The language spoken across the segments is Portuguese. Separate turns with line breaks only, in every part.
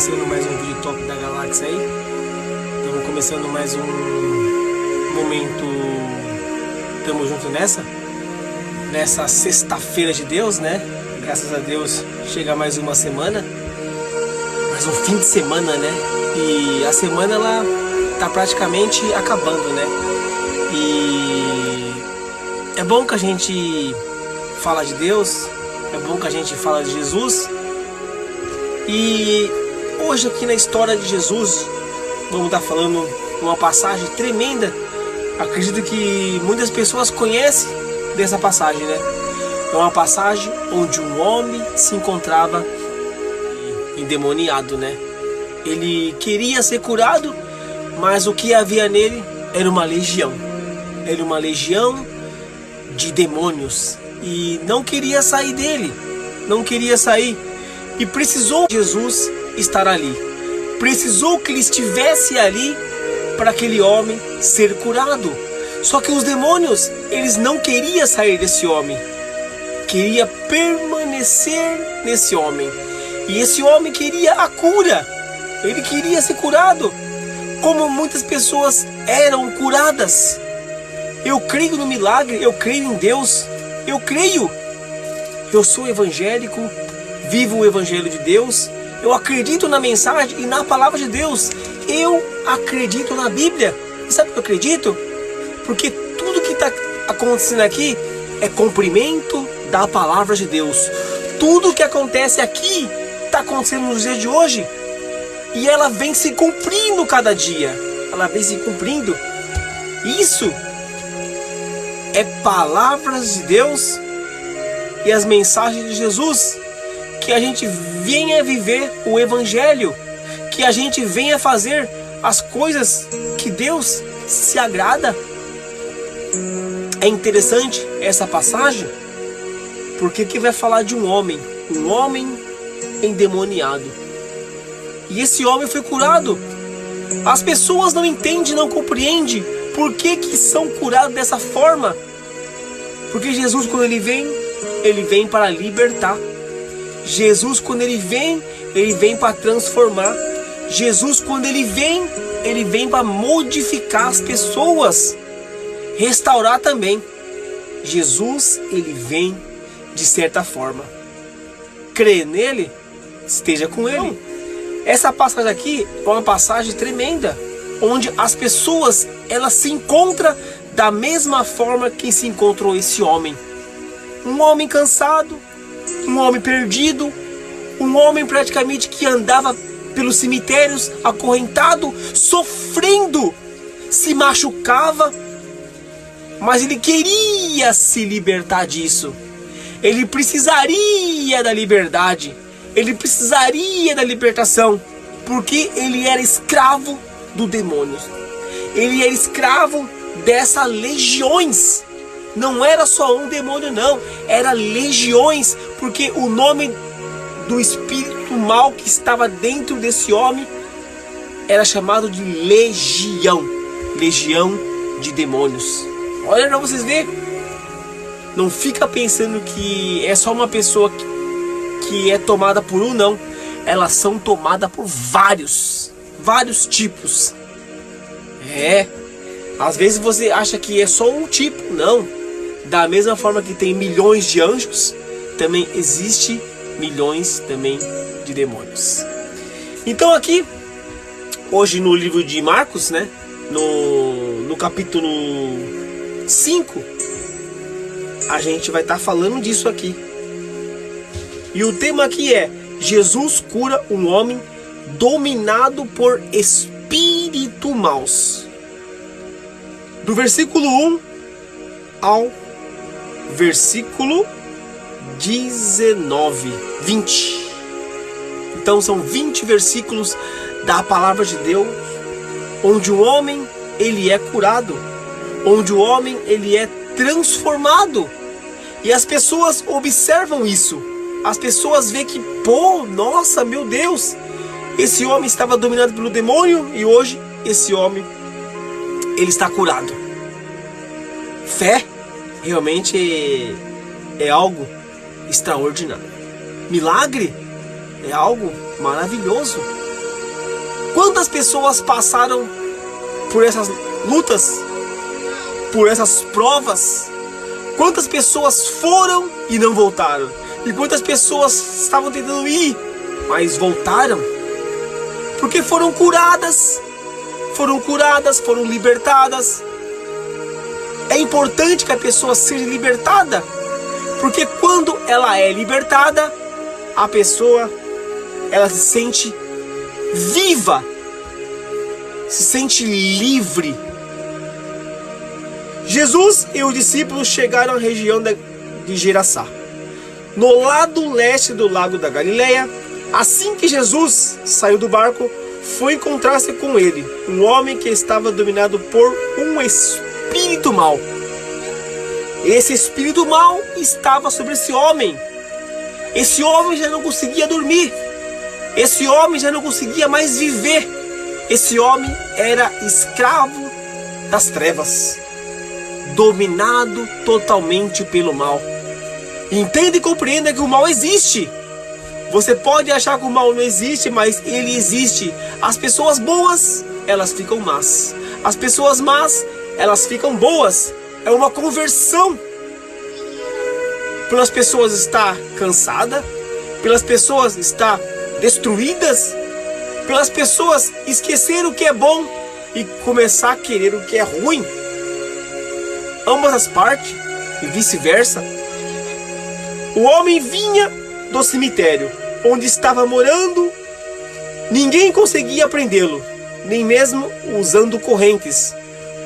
começando mais um vídeo top da galáxia aí. Estamos começando mais um momento. Tamo junto nessa sexta-feira de Deus, né? Graças a Deus chega mais uma semana, mais um fim de semana, né? E a semana ela tá praticamente acabando, né? E é bom que a gente fala de Deus, é bom que a gente fala de Jesus. E hoje aqui na história de Jesus, vamos estar falando uma passagem tremenda. Acredito que muitas pessoas conhecem dessa passagem, né? É uma passagem onde um homem se encontrava endemoniado, né? Ele queria ser curado, mas o que havia nele era uma legião. Era uma legião de demônios e não queria sair dele, não queria sair. E precisou Jesus estar ali. Precisou que ele estivesse ali para aquele homem ser curado. Só que os demônios, eles não queriam sair desse homem. Queria permanecer nesse homem. E esse homem queria a cura. Ele queria ser curado. Como muitas pessoas eram curadas. Eu creio no milagre, eu creio em Deus. Eu creio. Eu sou evangélico. Vivo o Evangelho de Deus, eu acredito na mensagem e na palavra de Deus, eu acredito na Bíblia. E sabe o que eu acredito? Porque tudo que está acontecendo aqui é cumprimento da palavra de Deus. Tudo que acontece aqui está acontecendo nos dias de hoje e ela vem se cumprindo cada dia. Ela vem se cumprindo. Isso é palavras de Deus e as mensagens de Jesus. Que a gente venha viver o Evangelho, que a gente venha fazer as coisas que Deus se agrada. É interessante essa passagem, porque que vai falar de um homem endemoniado. E esse homem foi curado. As pessoas não entendem, não compreendem por que são curados dessa forma. Porque Jesus, quando ele vem para libertar. Jesus, quando ele vem para transformar. Jesus, quando ele vem para modificar as pessoas, restaurar também. Jesus, ele vem de certa forma. Crê nele, esteja com ele. Essa passagem aqui é uma passagem tremenda, onde as pessoas, elas se encontram da mesma forma que se encontrou esse homem. Um homem cansado, um homem perdido, um homem praticamente que andava pelos cemitérios acorrentado, sofrendo, se machucava, mas ele queria se libertar disso. Ele precisaria da liberdade, ele precisaria da libertação, porque ele era escravo do demônio. Ele era escravo dessas legiões. Não era só um demônio, não. Era legiões, porque o nome do espírito mal que estava dentro desse homem era chamado de legião. Legião de demônios. Olha para vocês verem. Não fica pensando que é só uma pessoa que é tomada por um, não. Elas são tomadas por vários tipos. Às vezes você acha que é só um tipo, não. Da mesma forma que tem milhões de anjos, também existe milhões também de demônios. Então aqui, hoje no livro de Marcos, né, no capítulo 5, a gente vai estar falando disso aqui. E o tema aqui é: Jesus cura um homem dominado por espíritos maus. Do versículo 1 ao versículo 20. Então são 20 versículos da palavra de Deus, onde o homem ele é curado, onde o homem ele é transformado. E as pessoas observam isso. As pessoas veem que, nossa, meu Deus, esse homem estava dominado pelo demônio e hoje esse homem ele está curado. Fé realmente é algo extraordinário. Milagre é algo maravilhoso. Quantas pessoas passaram por essas lutas, por essas provas? Quantas pessoas foram e não voltaram? E quantas pessoas estavam tentando ir, mas voltaram? Porque foram curadas, foram libertadas. É importante que a pessoa seja libertada, porque quando ela é libertada, a pessoa, ela se sente viva, se sente livre. Jesus e os discípulos chegaram à região de Geraçá, no lado leste do lago da Galileia. Assim que Jesus saiu do barco, foi encontrar-se com ele um homem que estava dominado por um espírito mau. Esse espírito mau estava sobre esse homem. Esse homem já não conseguia dormir. Esse homem já não conseguia mais viver. Esse homem era escravo das trevas, dominado totalmente pelo mal. Entenda e compreenda que o mal existe. Você pode achar que o mal não existe, mas ele existe. As pessoas boas, elas ficam más. As pessoas más, elas ficam boas. É uma conversão. Pelas pessoas estar cansada, pelas pessoas estar destruídas, pelas pessoas esquecer o que é bom e começar a querer o que é ruim. Ambas as partes e vice-versa. O homem vinha do cemitério onde estava morando. Ninguém conseguia prendê-lo, nem mesmo usando correntes.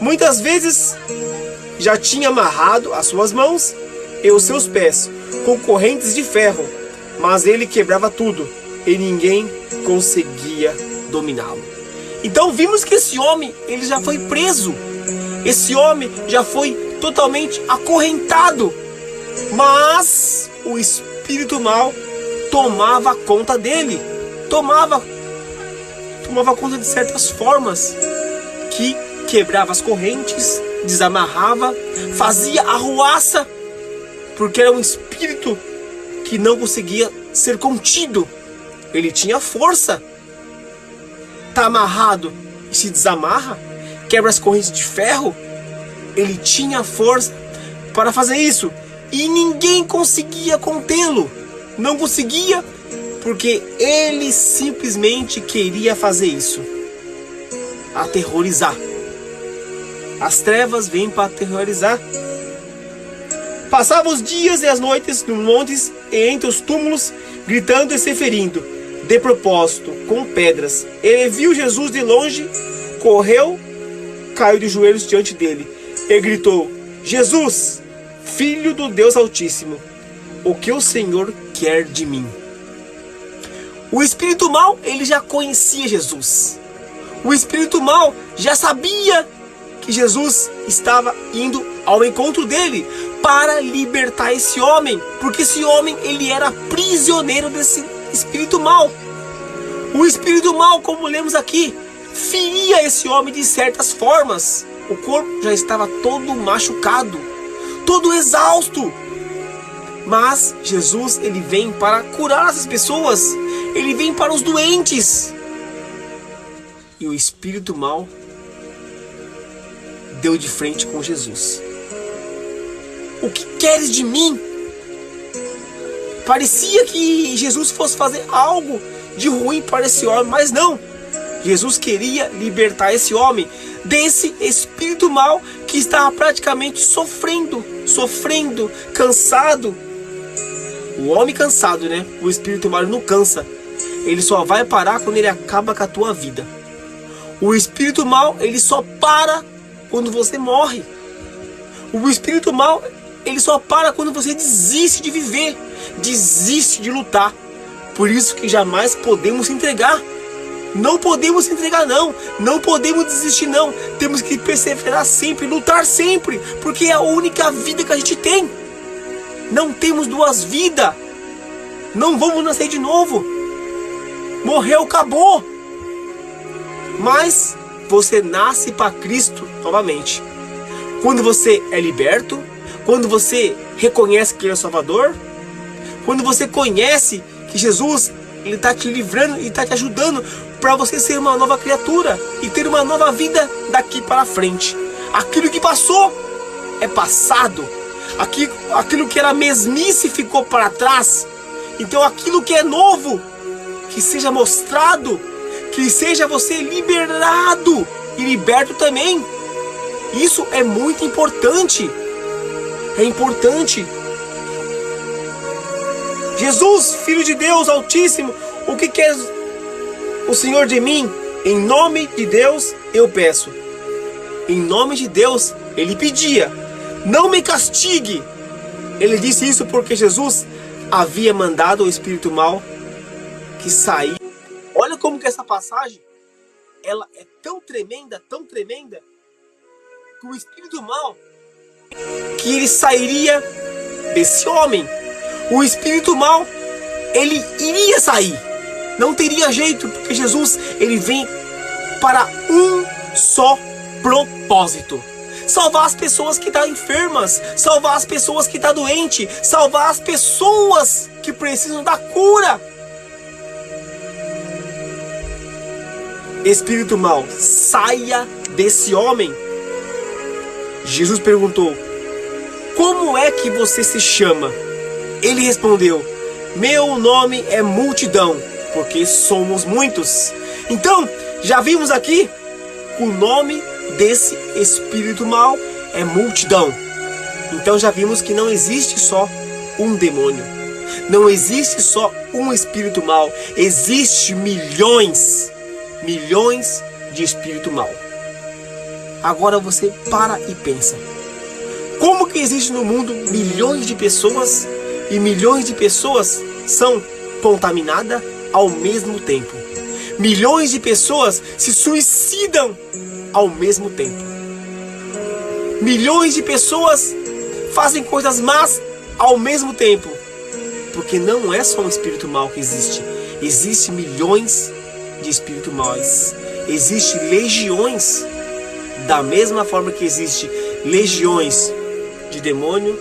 Muitas vezes já tinha amarrado as suas mãos e os seus pés com correntes de ferro, mas ele quebrava tudo e ninguém conseguia dominá-lo. Então vimos que esse homem, ele já foi preso. Esse homem já foi totalmente acorrentado, mas o espírito mau tomava conta dele, tomava conta de certas formas, que quebrava as correntes, desamarrava, fazia arruaça, porque era um espírito que não conseguia ser contido. Ele tinha força. Está amarrado e se desamarra, quebra as correntes de ferro. Ele tinha força para fazer isso e ninguém conseguia contê-lo. Não conseguia, porque ele simplesmente queria fazer isso, aterrorizar. As trevas vêm para aterrorizar. Passava os dias e as noites nos montes e entre os túmulos, gritando e se ferindo, de propósito, com pedras. Ele viu Jesus de longe, correu, caiu de joelhos diante dele e gritou: Jesus, Filho do Deus Altíssimo, o que o Senhor quer de mim? O espírito mau, ele já conhecia Jesus. O espírito mau já sabia que Jesus estava indo ao encontro dele para libertar esse homem, porque esse homem, ele era prisioneiro desse espírito mau. O espírito mau, como lemos aqui, feria esse homem de certas formas. O corpo já estava todo machucado, todo exausto. Mas Jesus, ele vem para curar essas pessoas. Ele vem para os doentes. E o espírito mau deu de frente com Jesus. O que queres de mim? Parecia que Jesus fosse fazer algo de ruim para esse homem, mas não. Jesus queria libertar esse homem desse espírito mau que estava praticamente sofrendo, cansado. O homem cansado, né? O espírito mau não cansa. Ele só vai parar quando ele acaba com a tua vida. O espírito mau, ele só para quando você morre. O espírito mau, ele só para quando você desiste de viver, desiste de lutar. Por isso que jamais podemos se entregar. Não podemos se entregar, não. Não podemos desistir, não. Temos que perseverar sempre, lutar sempre, porque é a única vida que a gente tem. Não temos duas vidas. Não vamos nascer de novo. Morreu, acabou. Mas você nasce para Cristo novamente. Quando você é liberto, quando você reconhece que Ele é o Salvador, quando você conhece que Jesus, Ele está te livrando e está te ajudando, para você ser uma nova criatura e ter uma nova vida daqui para frente. Aquilo que passou é passado. Aquilo que era mesmice ficou para trás. Então aquilo que é novo, que seja mostrado, que seja você liberado e liberto também. Isso é muito importante. É importante. Jesus, Filho de Deus Altíssimo, o que quer o Senhor de mim? Em nome de Deus eu peço. Em nome de Deus ele pedia: não me castigue. Ele disse isso porque Jesus havia mandado o espírito mau que sair. Olha como que essa passagem, ela é tão tremenda, que o espírito mau, que ele sairia desse homem. O espírito mau, ele iria sair. Não teria jeito, porque Jesus, ele vem para um só propósito: salvar as pessoas que estão enfermas, salvar as pessoas que estão doentes, salvar as pessoas que precisam da cura. Espírito mau, saia desse homem. Jesus perguntou: como é que você se chama? Ele respondeu: meu nome é Multidão, porque somos muitos. Então, já vimos aqui o nome desse espírito mau é Multidão. Então já vimos que não existe só um demônio, não existe só um espírito mau, existe milhões de espírito mau. Agora você para e pensa: como que existe no mundo milhões de pessoas e milhões de pessoas são contaminadas ao mesmo tempo? Milhões de pessoas se suicidam ao mesmo tempo. Milhões de pessoas fazem coisas más ao mesmo tempo. Porque não é só um espírito mau que existe. Existe milhões de espíritos maus. Existe legiões. Da mesma forma que existe legiões de demônio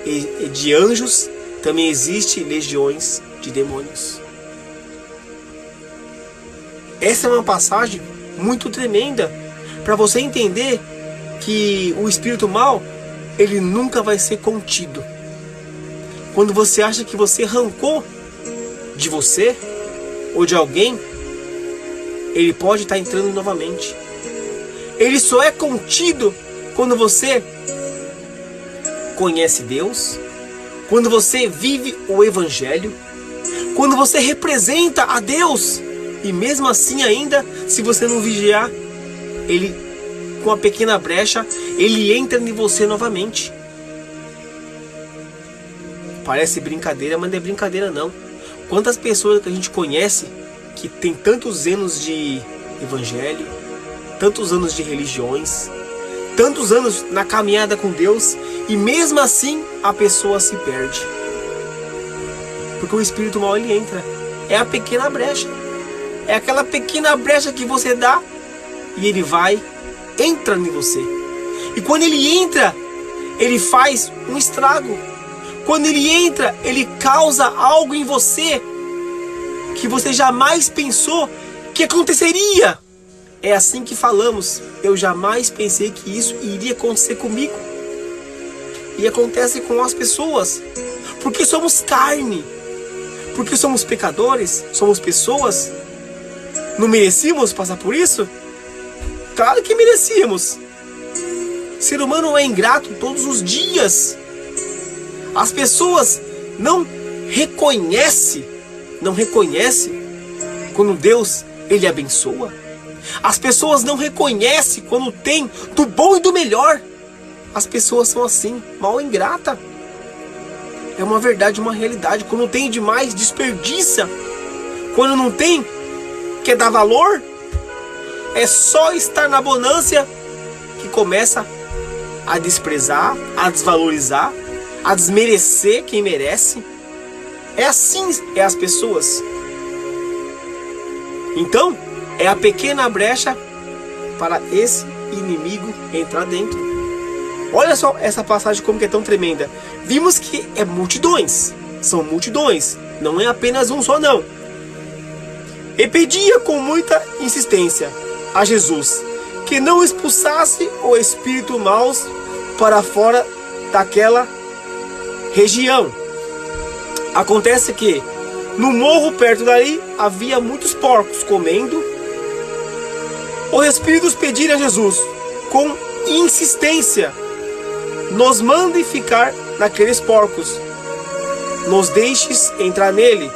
e de anjos, também existe legiões de demônios. Essa é uma passagem muito tremenda para você entender que o espírito mau, ele nunca vai ser contido. Quando você acha que você arrancou de você ou de alguém, ele pode estar entrando novamente. Ele só é contido quando você conhece Deus, quando você vive o Evangelho, quando você representa a Deus. E mesmo assim ainda, se você não vigiar, ele, com a pequena brecha, ele entra em você novamente. Parece brincadeira, mas não é brincadeira não. Quantas pessoas que a gente conhece que tem tantos anos de Evangelho, tantos anos de religiões, tantos anos na caminhada com Deus, e mesmo assim a pessoa se perde. Porque o espírito mau, ele entra. É a pequena brecha. É aquela pequena brecha que você dá e ele entra em você. E quando ele entra, ele faz um estrago. Quando ele entra, ele causa algo em você que você jamais pensou que aconteceria. É assim que falamos: eu jamais pensei que isso iria acontecer comigo. E acontece com as pessoas, porque somos carne, porque somos pecadores, somos pessoas. Não merecíamos passar por isso? Claro que merecíamos. O ser humano é ingrato todos os dias. As pessoas não reconhecem quando Deus, ele abençoa. As pessoas não reconhecem quando tem do bom e do melhor. As pessoas são assim, mal ingrata. É uma verdade, uma realidade. Quando tem demais, desperdiça. Quando não tem, quer dar valor. É só estar na bonança que começa a desprezar, a desvalorizar, a desmerecer quem merece. É assim, é as pessoas. Então, é a pequena brecha para esse inimigo entrar dentro. Olha só essa passagem como que é tão tremenda. Vimos que é multidões. São multidões. Não é apenas um só não. e pedia com muita insistência a Jesus que não expulsasse o espírito mau para fora daquela região. Acontece que no morro perto dali havia muitos porcos comendo. Os espíritos pediram a Jesus com insistência: nos mande ficar naqueles porcos, nos deixes entrar nele.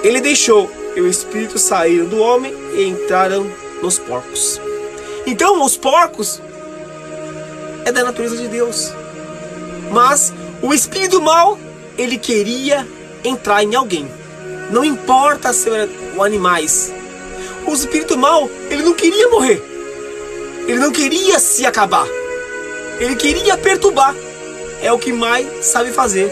Ele deixou, e os espíritos saíram do homem e entraram nos porcos. Então os porcos é da natureza de Deus, mas o espírito mau, ele queria entrar em alguém, não importa se eram animais. O espírito mau, ele não queria morrer, ele não queria se acabar, ele queria perturbar. É o que mais sabe fazer.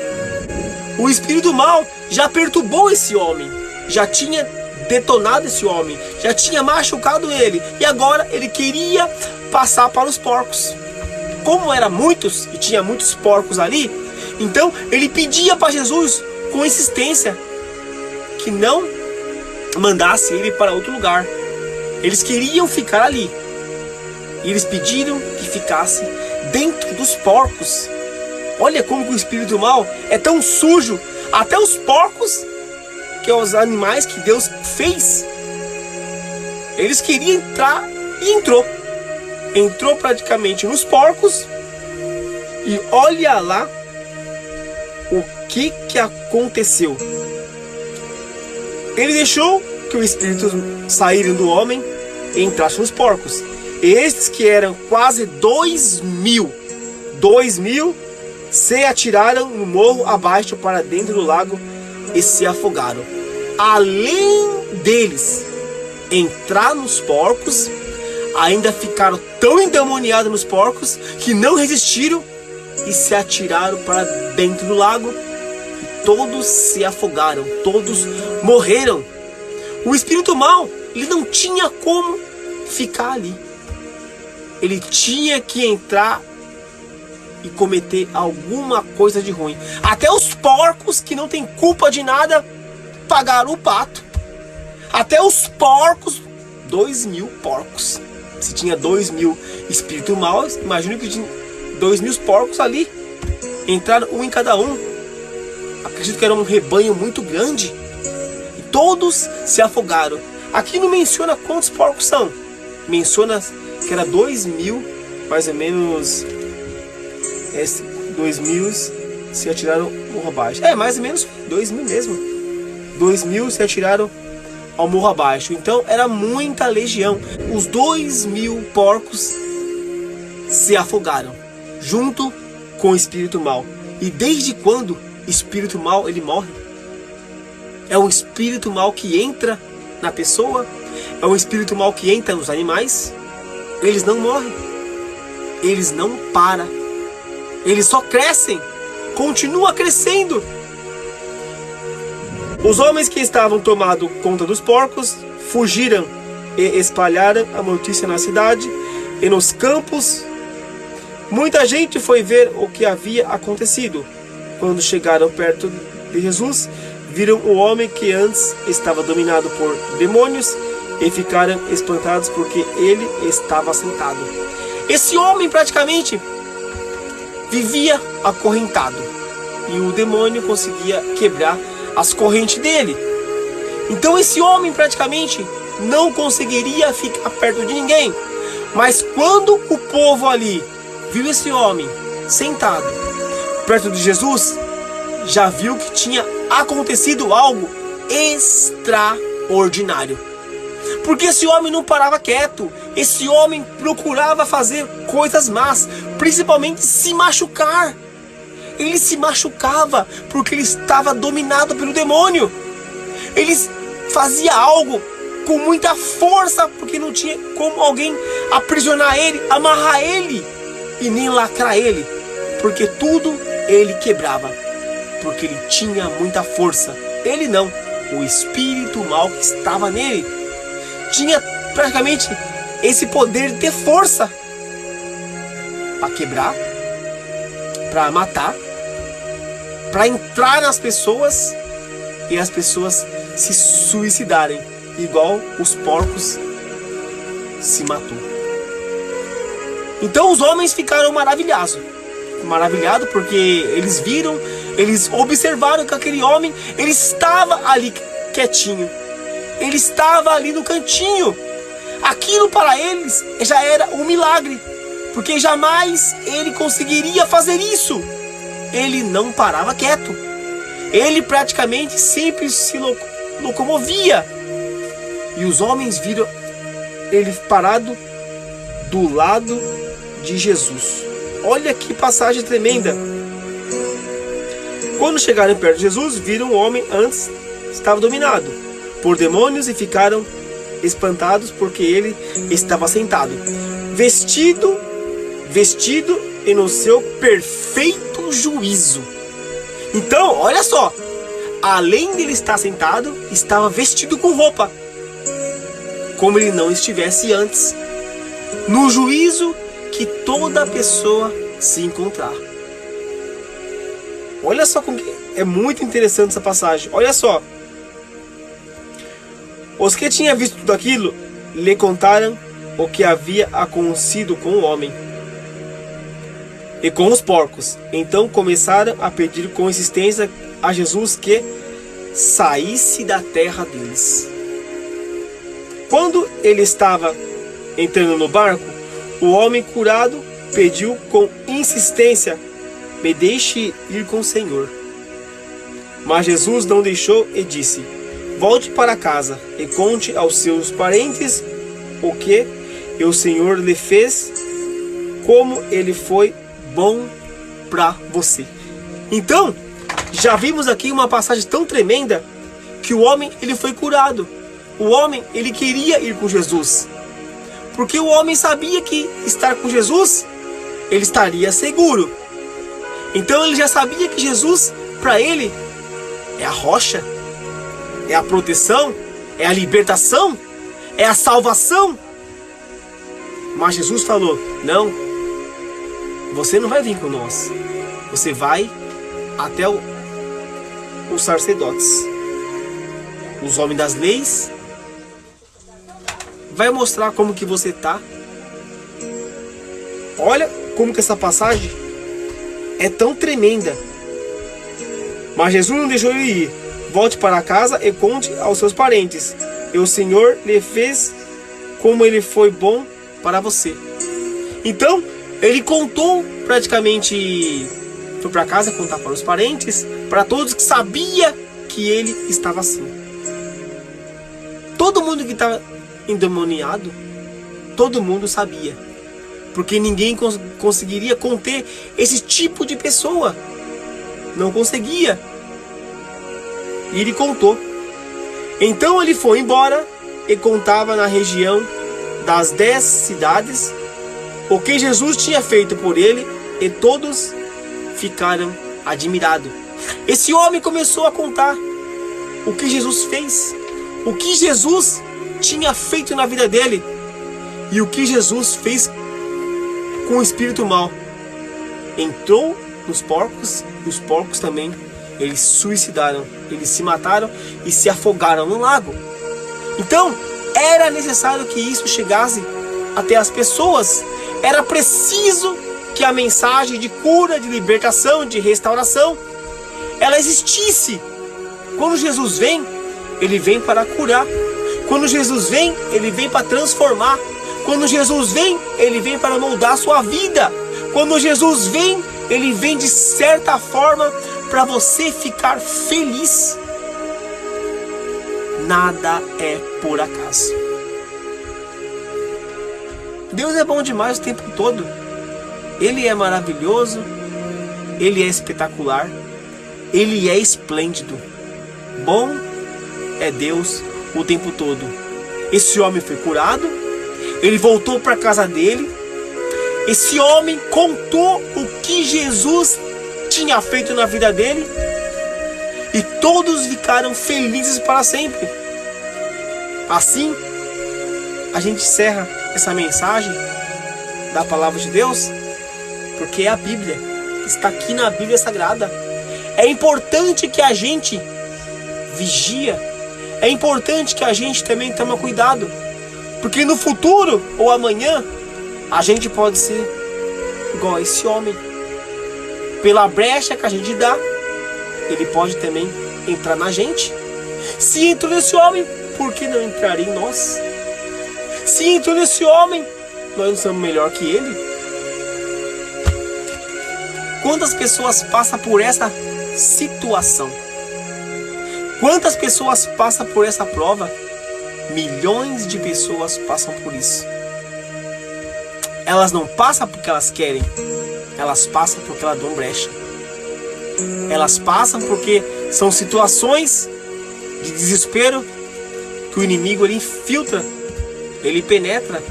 O espírito mau já perturbou esse homem, já tinha detonado esse homem, já tinha machucado ele, e agora ele queria passar para os porcos. Como eram muitos e tinha muitos porcos ali, então ele pedia para Jesus com insistência que não mandasse ele para outro lugar. Eles queriam ficar ali, e eles pediram que ficasse dentro dos porcos. Olha como o espírito mau é tão sujo. Até os porcos, que são os animais que Deus fez, eles queriam entrar, e entrou praticamente nos porcos. E olha lá o que aconteceu. Ele deixou que os espíritos saíram do homem e entrassem nos porcos. E estes, que eram quase 2.000, se atiraram no morro abaixo para dentro do lago e se afogaram. Além deles entrar nos porcos, ainda ficaram tão endemoniados nos porcos que não resistiram e se atiraram para dentro do lago. E todos se afogaram, todos morreram. O espírito mau, ele não tinha como ficar ali. Ele tinha que entrar e cometer alguma coisa de ruim. Até os porcos, que não tem culpa de nada, pagaram o pato. Até os porcos, 2.000 porcos. Se tinha 2.000 espíritos maus, imagina que tinha 2.000 porcos ali. Entraram um em cada um. Acredito que era um rebanho muito grande. E todos se afogaram. Aqui não menciona quantos porcos são. Menciona que era 2.000, mais ou menos. 2.000 se atiraram ao morro abaixo. Mais ou menos 2.000 mesmo. 2.000 se atiraram ao morro abaixo. Então era muita legião. Os 2.000 porcos se afogaram junto com o espírito mau. E desde quando o espírito mau ele morre? É um espírito mau que entra na pessoa? É um espírito mau que entra nos animais? Eles não morrem. Eles não param. Eles só crescem. Continua crescendo. Os homens que estavam tomando conta dos porcos fugiram e espalharam a notícia na cidade e nos campos. Muita gente foi ver o que havia acontecido. Quando chegaram perto de Jesus, viram o homem que antes estava dominado por demônios e ficaram espantados porque ele estava sentado. Esse homem praticamente vivia acorrentado e o demônio conseguia quebrar as correntes dele. Então esse homem praticamente não conseguiria ficar perto de ninguém. Mas quando o povo ali viu esse homem sentado perto de Jesus, já viu que tinha acontecido algo extraordinário. Porque esse homem não parava quieto. Esse homem procurava fazer coisas más, principalmente se machucar. Ele se machucava porque ele estava dominado pelo demônio. Ele fazia algo com muita força porque não tinha como alguém aprisionar ele, amarrar ele e nem lacrar ele, porque tudo ele quebrava, porque ele tinha muita força. Ele não, o espírito mau que estava nele tinha praticamente esse poder de ter força para quebrar, para matar, para entrar nas pessoas e as pessoas se suicidarem, igual os porcos se matou. Então os homens ficaram maravilhados porque eles viram, eles observaram que aquele homem, ele estava ali quietinho, ele estava ali no cantinho. Aquilo para eles já era um milagre, porque jamais ele conseguiria fazer isso. Ele não parava quieto, ele praticamente sempre se locomovia. E os homens viram ele parado do lado de Jesus. Olha que passagem tremenda. Quando chegaram perto de Jesus, viram o homem antes estava dominado por demônios e ficaram espantados porque ele estava sentado, vestido e no seu perfeito juízo. Então, olha só, além de ele estar sentado, estava vestido com roupa, como ele não estivesse antes, no juízo que toda pessoa se encontrar. Olha só como que é muito interessante essa passagem. Olha só. Os que tinham visto tudo aquilo lhe contaram o que havia acontecido com o homem e com os porcos. Então começaram a pedir com insistência a Jesus que saísse da terra deles. Quando ele estava entrando no barco, o homem curado pediu com insistência: me deixe ir com o Senhor. Mas Jesus não deixou e disse: volte para casa e conte aos seus parentes o que o Senhor lhe fez, como ele foi bom para você. Então, já vimos aqui uma passagem tão tremenda que o homem, ele foi curado. O homem, ele queria ir com Jesus, porque o homem sabia que estar com Jesus, ele estaria seguro. Então ele já sabia que Jesus, para ele, é a rocha, é a proteção, é a libertação, é a salvação. Mas Jesus falou: não, você não vai vir com nós, você vai até os sacerdotes, os homens das leis, vai mostrar como que você está. Olha como que essa passagem é tão tremenda. Mas Jesus não deixou ele ir. Volte para casa e conte aos seus parentes. E o Senhor lhe fez como ele foi bom para você. Então, ele contou praticamente, foi para casa contar para os parentes, para todos que sabia que ele estava assim. Todo mundo que estava endemoniado, todo mundo sabia, porque ninguém conseguiria conter esse tipo de pessoa, não conseguia. E ele contou. Então ele foi embora e contava na região das 10 cidades o que Jesus tinha feito por ele, e todos ficaram admirados. Esse homem começou a contar o que Jesus fez, o que Jesus tinha feito na vida dele e o que Jesus fez com o espírito mau. Entrou nos porcos e os porcos também, eles suicidaram, eles se mataram e se afogaram no lago. Então era necessário que isso chegasse até as pessoas. Era preciso que a mensagem de cura, de libertação, de restauração, ela existisse. Quando Jesus vem, ele vem para curar. Quando Jesus vem, ele vem para transformar. Quando Jesus vem, ele vem para moldar a sua vida. Quando Jesus vem, ele vem de certa forma para você ficar feliz. Nada é por acaso. Deus é bom demais o tempo todo. Ele é maravilhoso, ele é espetacular, ele é esplêndido. Bom é Deus o tempo todo. Esse homem foi curado, ele voltou para a casa dele. Esse homem contou o que Jesus tinha feito na vida dele e todos ficaram felizes para sempre. Assim, a gente encerra essa mensagem da palavra de Deus, porque é a Bíblia, está aqui na Bíblia Sagrada. É importante que a gente vigia, é importante que a gente também tome cuidado, porque no futuro ou amanhã a gente pode ser igual a esse homem. Pela brecha que a gente dá, ele pode também entrar na gente. Se entrou nesse homem, por que não entraria em nós? Se entrou nesse homem, nós não somos melhor que ele? Quantas pessoas passam por essa situação? Quantas pessoas passam por essa prova? Milhões de pessoas passam por isso. Elas não passam porque elas querem, elas passam porque elas dão brecha. Elas passam porque são situações de desespero que o inimigo ele infiltra, ele penetra,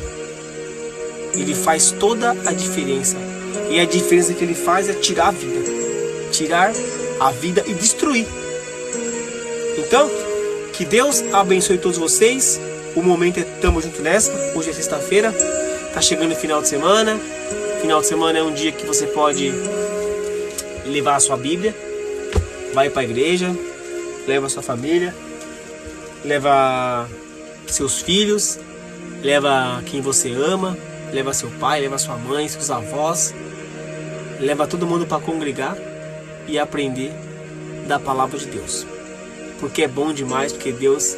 ele faz toda a diferença. E a diferença que ele faz é tirar a vida e destruir. Então, que Deus abençoe todos vocês. O momento é tamo junto nessa. Hoje é sexta-feira, tá chegando o final de semana. Final de semana é um dia que você pode levar a sua Bíblia, vai para a igreja, leva a sua família, leva seus filhos, leva quem você ama, leva seu pai, leva sua mãe, seus avós, leva todo mundo para congregar e aprender da palavra de Deus. Porque é bom demais, porque Deus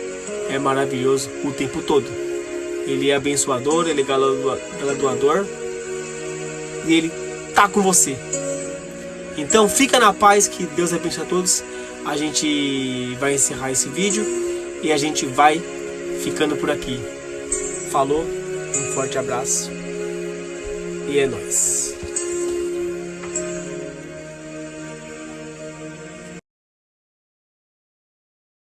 é maravilhoso o tempo todo. Ele é abençoador, ele é galardoador e ele tá com você. Então fica na paz, que Deus abençoe a todos. A gente vai encerrar esse vídeo e a gente vai ficando por aqui. Falou, um forte abraço e é nóis.